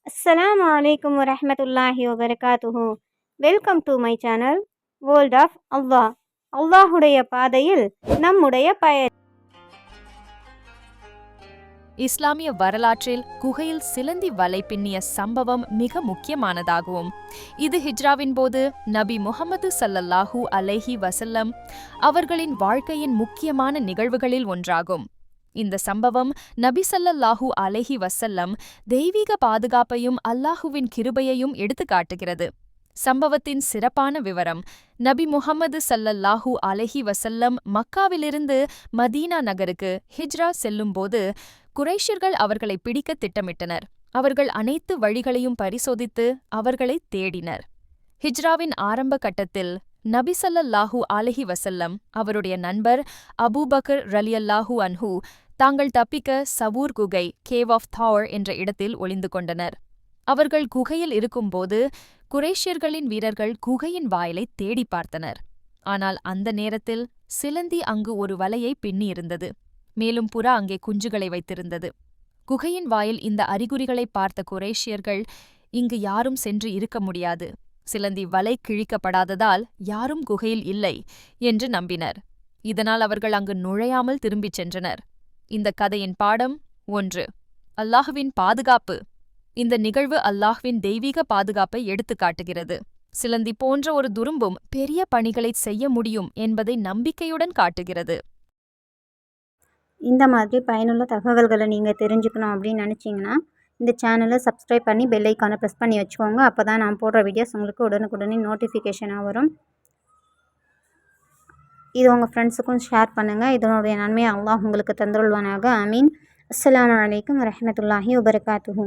Assalamu alaikum wa rahmatullahi wa barakatuhu. Welcome to my channel world of Allah. அல்லாஹுடைய பாதையில் நம்முடைய பயணம். இஸ்லாமிய வரலாற்றில் குகையில் சிலந்தி வலை பின்னிய சம்பவம் மிக முக்கியமானதாகும். இது ஹிஜ்ராவின் போது நபி முஹம்மது ஸல்லல்லாஹு அலைஹி வஸல்லம் அவர்களின் வாழ்க்கையின் முக்கியமான நிகழ்வுகளில் ஒன்றாகும். இந்த சம்பவம் நபி ஸல்லல்லாஹு அலைஹி வஸல்லம் தெய்வீக பாதுகாப்பையும் அல்லாஹுவின் கிருபையையும் எடுத்துக்காட்டுகிறது. சம்பவத்தின் சிறப்பான விவரம்: நபி முஹம்மது ஸல்லல்லாஹு அலைஹி வஸல்லம் மக்காவிலிருந்து மதீனா நகருக்கு ஹிஜ்ரா செல்லும்போது குறைஷியர்கள் அவர்களை பிடிக்க திட்டமிட்டனர். அவர்கள் அனைத்து வழிகளையும் பரிசோதித்து அவர்களை தேடினர். ஹிஜ்ராவின் ஆரம்ப கட்டத்தில் நபி ஸல்லல்லாஹு அலைஹி வஸல்லம் அவருடைய நண்பர் அபூபக்கர் ரலியல்லாஹு அன்ஹு தாங்கள் தப்பிக்க சவூர் குகை கேவ் ஆஃப் தார் என்ற இடத்தில் ஒளிந்து கொண்டனர். அவர்கள் குகையில் இருக்கும்போது குறைஷியர்களின் வீரர்கள் குகையின் வாயிலை தேடி பார்த்தனர். ஆனால் அந்த நேரத்தில் சிலந்தி அங்கு ஒரு வலையை பின்னியிருந்தது. மேலும் புறா அங்கே குஞ்சுகளை வைத்திருந்தது. குகையின் வாயில் இந்த அறிகுறிகளை பார்த்த குறைஷியர்கள், இங்கு யாரும் சென்று இருக்க முடியாது, சிலந்தி வலை கிழிக்கப்படாததால் யாரும் குகையில் இல்லை என்று நம்பினர். இதனால் அவர்கள் அங்கு நுழையாமல் திரும்பிச் சென்றனர். இந்த கதையின் பாடம் 1. அல்லாஹுவின் பாதுகாப்பு. இந்த நிகழ்வு அல்லாஹ்வின் தெய்வீக பாதுகாப்பை எடுத்துக்காட்டுகிறது. சிலந்தி போன்ற ஒரு துரும்பும் பெரிய பணிகளை செய்ய முடியும் என்பதை நம்பிக்கையுடன் காட்டுகிறது. இந்த மாதிரி பயனுள்ள தகவல்களை நீங்கள் தெரிஞ்சுக்கணும் அப்படின்னு நினச்சிங்கன்னா இந்த சேனலை சப்ஸ்கிரைப் பண்ணி பெல் ஐக்கானை ப்ரெஸ் பண்ணி வச்சுக்கோங்க. அப்போ தான் நான் போடுற வீடியோஸ் உங்களுக்கு உடனுக்குடனே நோட்டிஃபிகேஷனாக வரும். இது உங்கள் ஃப்ரெண்ட்ஸுக்கும் ஷேர் பண்ணுங்கள். இதனுடைய நன்மையை அல்லாஹ் உங்களுக்கு தந்துருள்வானாக. ஆமீன். அஸ்ஸலாமு அலைக்கும் வரஹ்மத்துல்லாஹி வபரகாத்துஹு.